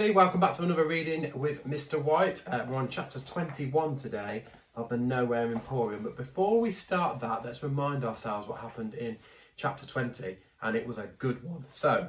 everybody, welcome back to another reading with Mr. White. We're on chapter 21 today of the Nowhere Emporium, but before we start that, let's remind ourselves what happened in chapter 20, and it was a good one. So,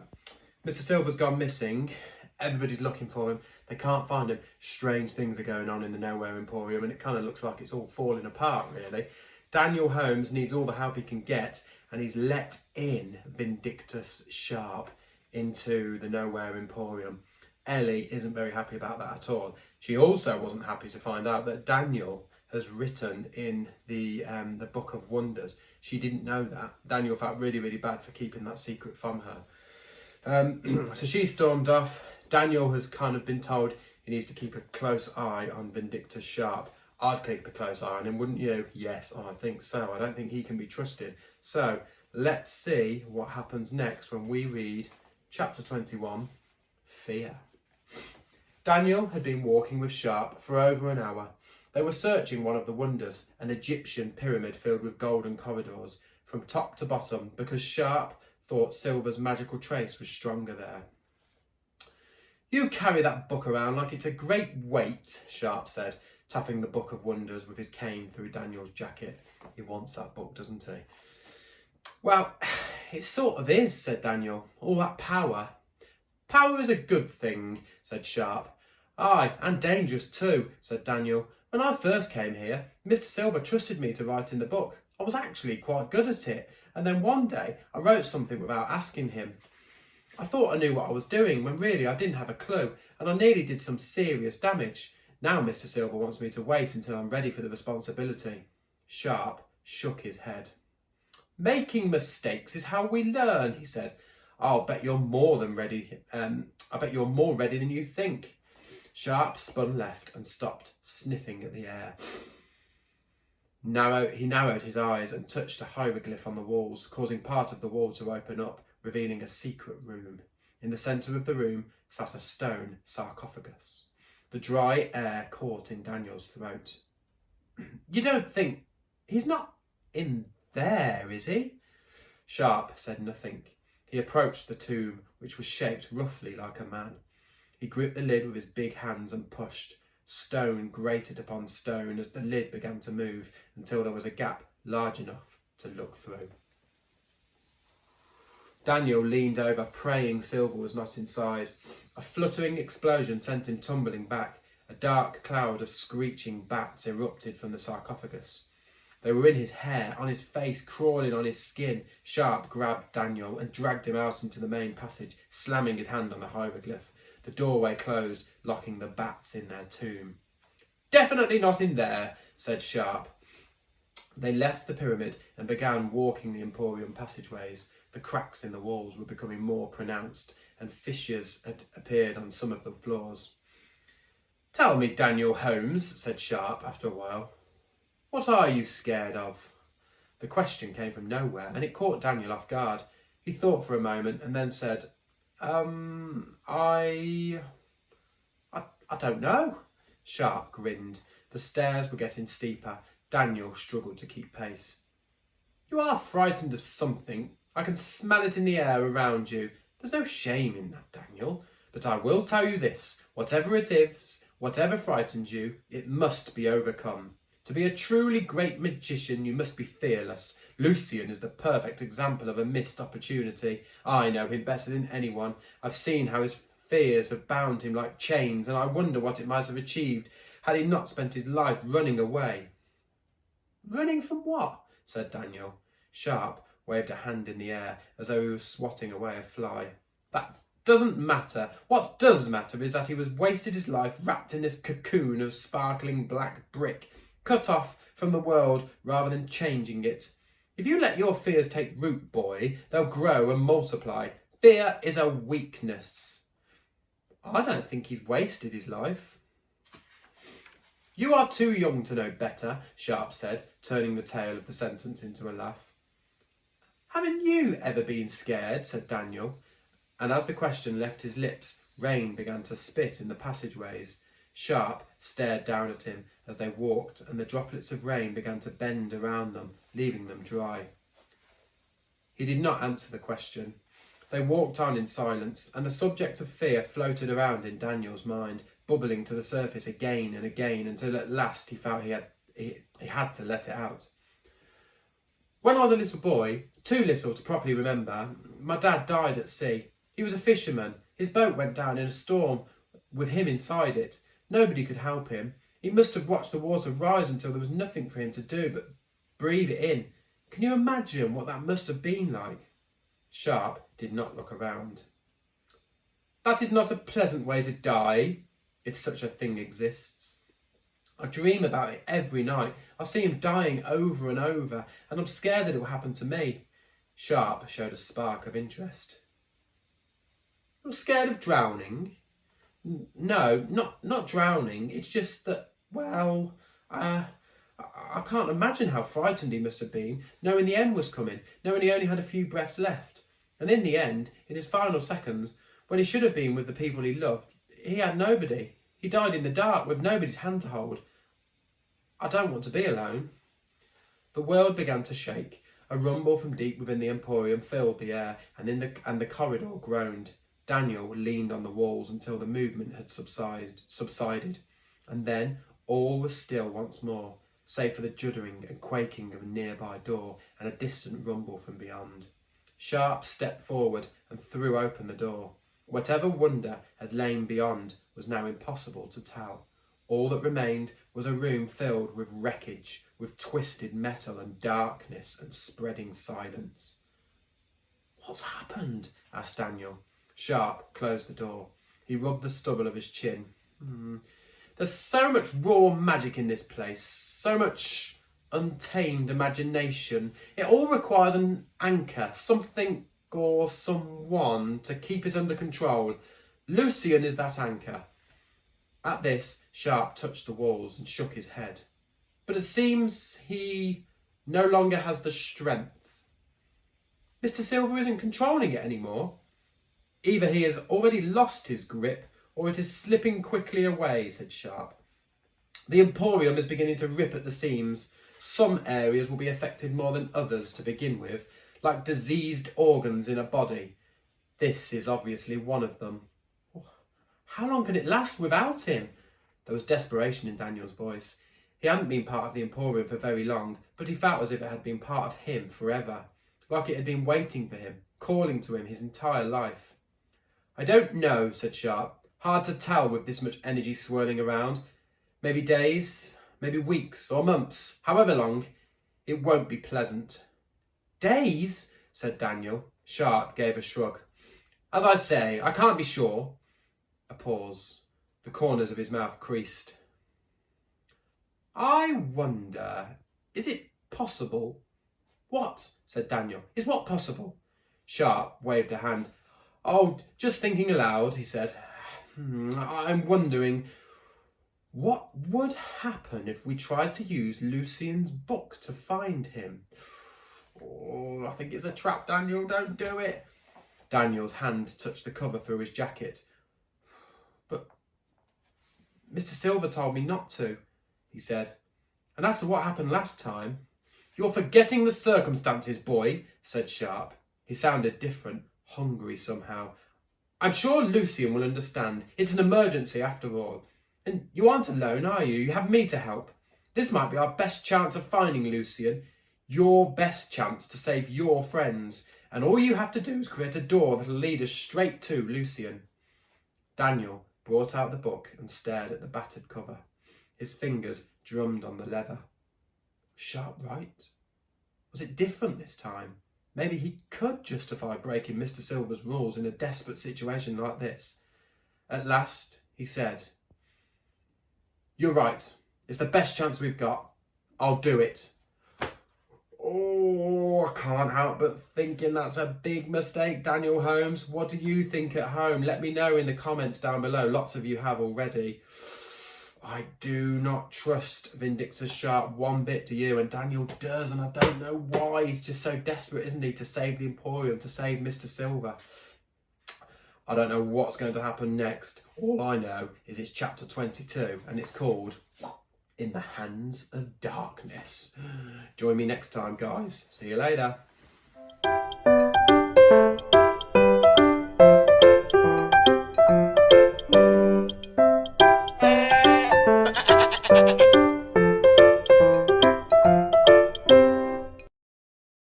Mr. Silva'S gone missing, everybody's looking for him, they can't find him, strange things are going on in the Nowhere Emporium, and it kind of looks like it's all falling apart really. Daniel Holmes needs all the help he can get, and he's let in Vindictus Sharp into the Nowhere Emporium. Ellie isn't very happy about that at all. She also wasn't happy to find out that Daniel has written in the Book of Wonders. She didn't know that. Daniel felt really bad for keeping that secret from her. So she stormed off. Daniel has kind of been told he needs to keep a close eye on Vindictus Sharp. I'd keep a close eye on him, wouldn't you? Yes, I think so. I don't think he can be trusted. So let's see what happens next when we read chapter 21, Fear. Daniel had been walking with Sharp for over an hour. They were searching one of the wonders, an Egyptian pyramid filled with golden corridors, from top to bottom, because Sharp thought Silva'S magical trace was stronger there. "You carry that book around like it's a great weight," Sharp said, tapping the Book of Wonders with his cane through Daniel's jacket. He wants that book, doesn't he? "Well, it sort of is," said Daniel. "All that power." "Power is a good thing," said Sharp. "Aye, and dangerous too," said Daniel. "When I first came here, Mr. Silva trusted me to write in the book. I was actually quite good at it, and then one day I wrote something without asking him. I thought I knew what I was doing, when really I didn't have a clue, and I nearly did some serious damage. Now Mr. Silva wants me to wait until I'm ready for the responsibility." Sharp shook his head. "Making mistakes is how we learn," he said. "I'll bet you're more than ready. I bet you're more ready than you think." Sharp spun left and stopped, sniffing at the air. He narrowed his eyes and touched a hieroglyph on the walls, causing part of the wall to open up, revealing a secret room. In the centre of the room sat a stone sarcophagus. The dry air caught in Daniel's throat. "You don't think he's not in there, is he?" Sharp said nothing. He approached the tomb, which was shaped roughly like a man. He gripped the lid with his big hands and pushed. Stone grated upon stone as the lid began to move until there was a gap large enough to look through. Daniel leaned over, praying Silva was not inside. A fluttering explosion sent him tumbling back. A dark cloud of screeching bats erupted from the sarcophagus. They were in his hair, on his face, crawling on his skin. Sharp grabbed Daniel and dragged him out into the main passage, slamming his hand on the hieroglyph. The doorway closed, locking the bats in their tomb. "Definitely not in there," said Sharp. They left the pyramid and began walking the Emporium passageways. The cracks in the walls were becoming more pronounced, and fissures had appeared on some of the floors. "Tell me, Daniel Holmes," said Sharp after a while, "what are you scared of?" The question came from nowhere, and it caught Daniel off guard. He thought for a moment and then said, I don't know." Sharp grinned. The stairs were getting steeper. Daniel struggled to keep pace. "You are frightened of something. I can smell it in the air around you. There's no shame in that, Daniel. But I will tell you this, whatever it is, whatever frightens you, it must be overcome. To be a truly great magician, you must be fearless. Lucian is the perfect example of a missed opportunity. I know him better than anyone. I've seen how his fears have bound him like chains, and I wonder what it might have achieved had he not spent his life running away." "Running from what?" said Daniel. Sharp waved a hand in the air as though he was swatting away a fly. "That doesn't matter. What does matter is that he was wasted his life wrapped in this cocoon of sparkling black brick, cut off from the world rather than changing it. If you let your fears take root, boy, they'll grow and multiply. Fear is a weakness." "I don't think he's wasted his life." "You are too young to know better," Sharp said, turning the tail of the sentence into a laugh. "Haven't you ever been scared?" said Daniel. And as the question left his lips, rain began to spit in the passageways. Sharp stared down at him as they walked, and the droplets of rain began to bend around them, leaving them dry. He did not answer the question. They walked on in silence, and the subject of fear floated around in Daniel's mind, bubbling to the surface again and again, until at last he felt he had to let it out. When I was a little boy, too little to properly remember, my dad died at sea. He was a fisherman. His boat went down in a storm with him inside it. Nobody could help him. He must have watched the water rise until there was nothing for him to do but breathe it in. Can you imagine what that must have been like? Sharp did not look around. That is not a pleasant way to die, if such a thing exists. I dream about it every night. I see him dying over and over, and I'm scared that it will happen to me. Sharp showed a spark of interest. You're scared of drowning? No, not drowning. It's just that, well, I can't imagine how frightened he must have been, knowing the end was coming, knowing he only had a few breaths left. And in the end, in his final seconds, when he should have been with the people he loved, he had nobody. He died in the dark with nobody's hand to hold. I don't want to be alone. The world began to shake. A rumble from deep within the Emporium filled the air, and the corridor groaned. Daniel leaned on the walls until the movement had subsided, and then all was still once more, save for the juddering and quaking of a nearby door and a distant rumble from beyond. Sharp stepped forward and threw open the door. Whatever wonder had lain beyond was now impossible to tell. All that remained was a room filled with wreckage, with twisted metal and darkness and spreading silence. What's happened? Asked Daniel. Sharp closed the door. He rubbed the stubble of his chin. There's so much raw magic in this place, so much untamed imagination. It all requires an anchor, something or someone to keep it under control. Lucian is that anchor. At this, Sharp touched the walls and shook his head. But it seems he no longer has the strength. Mr. Silva isn't controlling it anymore. Either he has already lost his grip, or it is slipping quickly away, said Sharp. The Emporium is beginning to rip at the seams. Some areas will be affected more than others to begin with, like diseased organs in a body. This is obviously one of them. How long can it last without him? There was desperation in Daniel's voice. He hadn't been part of the Emporium for very long, but he felt as if it had been part of him forever, like it had been waiting for him, calling to him his entire life. I don't know, said Sharp. Hard to tell with this much energy swirling around. Maybe days, maybe weeks or months, however long. It won't be pleasant. Days? Said Daniel. Sharp gave a shrug. As I say, I can't be sure. A pause. The corners of his mouth creased. I wonder, is it possible? What? Said Daniel. Is what possible? Sharp waved a hand. Oh, just thinking aloud, he said. I'm wondering, what would happen if we tried to use Lucian's book to find him? Oh, I think it's a trap, Daniel. Don't do it. Daniel's hand touched the cover through his jacket. But Mr. Silva told me not to, he said. And after what happened last time... You're forgetting the circumstances, boy, said Sharp. He sounded different, hungry somehow. I'm sure Lucian will understand. It's an emergency after all. And you aren't alone, are you? You have me to help. This might be our best chance of finding Lucian. Your best chance to save your friends. And all you have to do is create a door that'll lead us straight to Lucian. Daniel brought out the book and stared at the battered cover. His fingers drummed on the leather. Sharp right? Was it different this time? Maybe he could justify breaking Mr. Silva's rules in a desperate situation like this. At last, he said, You're right. It's the best chance we've got. I'll do it. Oh, I can't help but thinking that's a big mistake, Daniel Holmes. What do you think at home? Let me know in the comments down below. Lots of you have already. I do not trust Vindictus Sharp one bit, do you? And Daniel does, and I don't know why. He's just so desperate, isn't he, to save the Emporium, to save Mr. Silva. I don't know what's going to happen next. All I know is it's chapter 22, and it's called In the Hands of Darkness. Join me next time, guys. See you later.